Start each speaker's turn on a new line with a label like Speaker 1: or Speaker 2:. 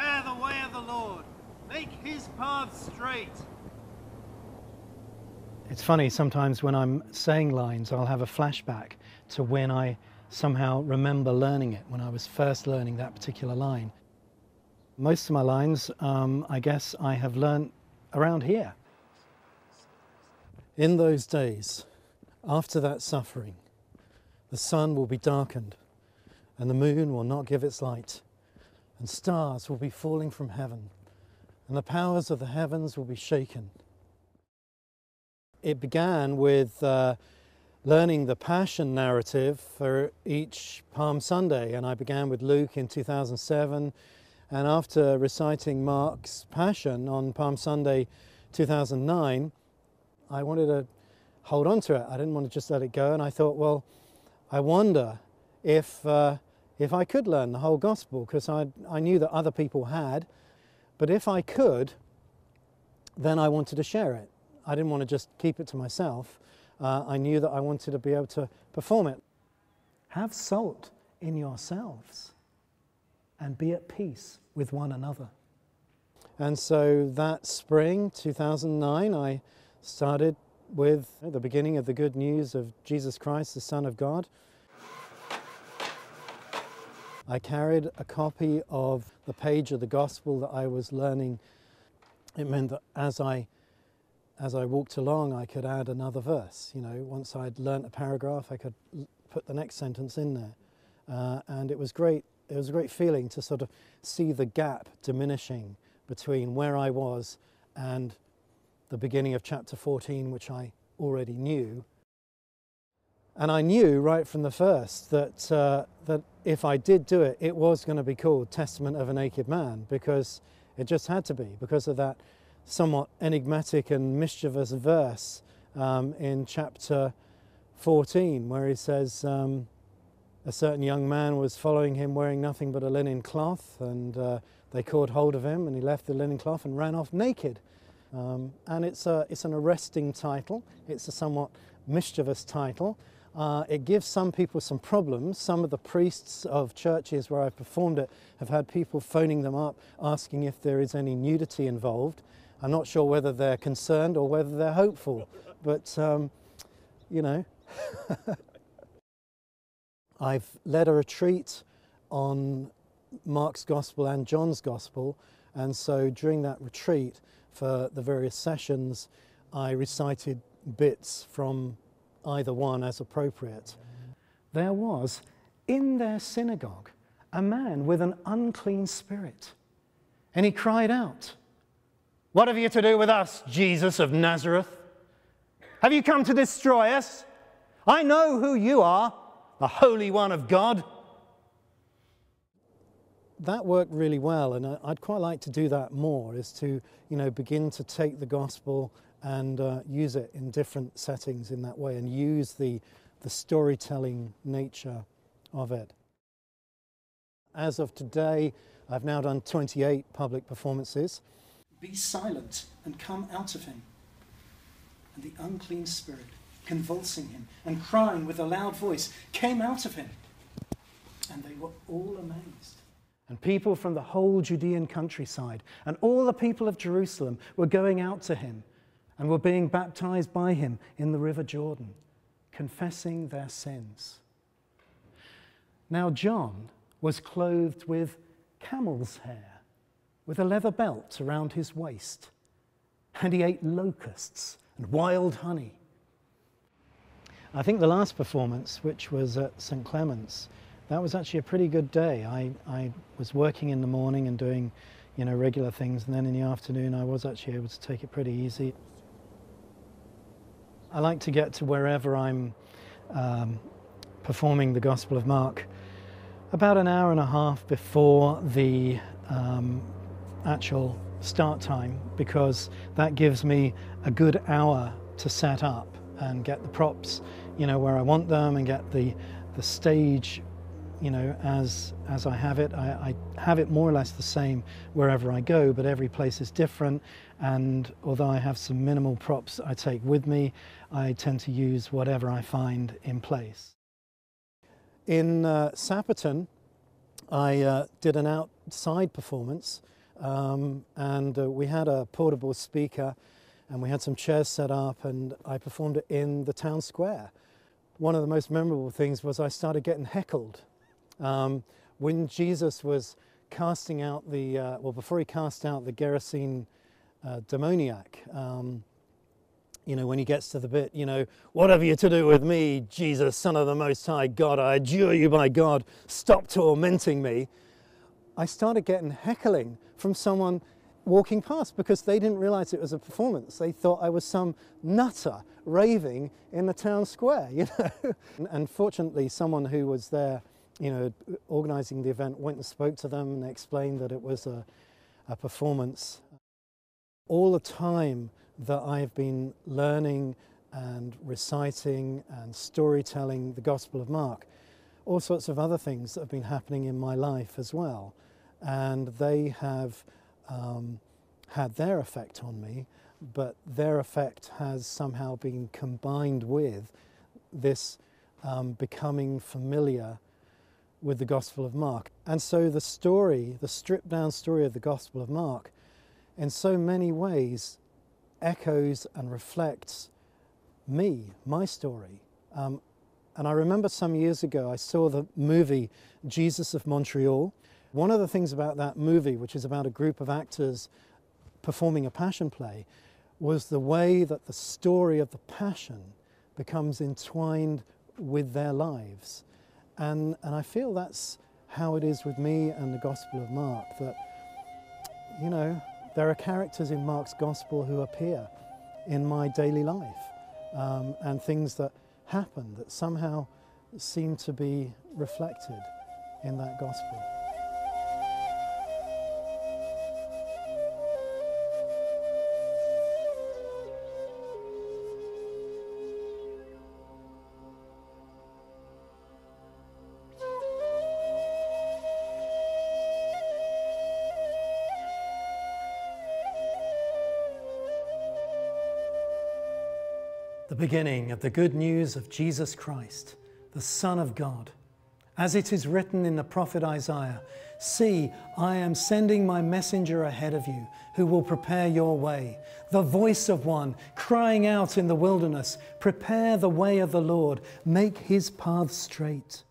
Speaker 1: Prepare the way of the Lord. Make his path straight.
Speaker 2: It's funny, sometimes when I'm saying lines, I'll have a flashback to when I somehow remember learning it, when I was first learning that particular line. Most of my lines, I guess I have learnt around here. In those days, after that suffering, the sun will be darkened, and the moon will not give its light, and stars will be falling from heaven, and the powers of the heavens will be shaken. It began with learning the Passion narrative for each Palm Sunday, and I began with Luke in 2007, and after reciting Mark's Passion on Palm Sunday 2009, I wanted to hold on to it. I didn't want to just let it go, and I thought, well, I wonder if I could learn the whole gospel, because I knew that other people had, but if I could, then I wanted to share it. I didn't want to just keep it to myself. I knew that I wanted to be able to perform it. Have salt in yourselves and be at peace with one another. And so that spring, 2009, I started with the beginning of the good news of Jesus Christ, the Son of God. I carried a copy of the page of the gospel that I was learning. It meant that as I walked along, I could add another verse. You know, once I'd learnt a paragraph, I could put the next sentence in there. And it was great. It was a great feeling to sort of see the gap diminishing between where I was and the beginning of chapter 14, which I already knew. And I knew right from the first that if I did do it, it was going to be called Testament of a Naked Man, because it just had to be, because of that somewhat enigmatic and mischievous verse in chapter 14, where he says a certain young man was following him wearing nothing but a linen cloth, and they caught hold of him, and he left the linen cloth and ran off naked. And it's an arresting title. It's a somewhat mischievous title. It gives some people some problems. Some of the priests of churches where I've performed it have had people phoning them up asking if there is any nudity involved. I'm not sure whether they're concerned or whether they're hopeful, but you know. I've led a retreat on Mark's Gospel and John's Gospel, and so during that retreat, for the various sessions, I recited bits from either one as appropriate. There was in their synagogue a man with an unclean spirit, and he cried out, "What have you to do with us, Jesus of Nazareth? Have you come to destroy us? I know who you are, the Holy One of God." That worked really well, and I'd quite like to do that more, is to, you know, begin to take the gospel and use it in different settings in that way, and use the storytelling nature of it. As of today, I've now done 28 public performances. Be silent and come out of him. And the unclean spirit, convulsing him and crying with a loud voice, came out of him. And they were all amazed. And people from the whole Judean countryside and all the people of Jerusalem were going out to him and were being baptized by him in the river Jordan, confessing their sins. Now John was clothed with camel's hair, with a leather belt around his waist, and he ate locusts and wild honey. I think the last performance, which was at St. Clement's, that was actually a pretty good day. I was working in the morning and doing, you know, regular things, and then in the afternoon I was actually able to take it pretty easy. I like to get to wherever I'm performing the Gospel of Mark about an hour and a half before the actual start time, because that gives me a good hour to set up and get the props, you know, where I want them, and get the stage, you know, as I have it. I have it more or less the same wherever I go, but every place is different, and although I have some minimal props I take with me, I tend to use whatever I find in place. In Sapperton, I did an outside performance, and we had a portable speaker, and we had some chairs set up, and I performed it in the town square. One of the most memorable things was I started getting heckled. When Jesus was casting out the, before he cast out the Gerasene demoniac, you know, when he gets to the bit, you know, what have you to do with me, Jesus, Son of the Most High God? I adjure you by God, stop tormenting me. I started getting heckling from someone walking past because they didn't realize it was a performance. They thought I was some nutter raving in the town square, you know. And fortunately, someone who was there, you know, organizing the event went and spoke to them and explained that it was a performance. All the time that I've been learning and reciting and storytelling the Gospel of Mark, all sorts of other things that have been happening in my life as well. And they have had their effect on me, but their effect has somehow been combined with this becoming familiar with the Gospel of Mark. And so the story, the stripped down story of the Gospel of Mark, in so many ways echoes and reflects me, my story. And I remember some years ago I saw the movie Jesus of Montreal. One of the things about that movie, which is about a group of actors performing a passion play, was the way that the story of the passion becomes entwined with their lives. And I feel that's how it is with me and the Gospel of Mark, that, you know, there are characters in Mark's Gospel who appear in my daily life, and things that happen that somehow seem to be reflected in that Gospel. The beginning of the good news of Jesus Christ, the Son of God. As it is written in the prophet Isaiah, "See, I am sending my messenger ahead of you, who will prepare your way. The voice of one crying out in the wilderness, prepare the way of the Lord, make his path straight."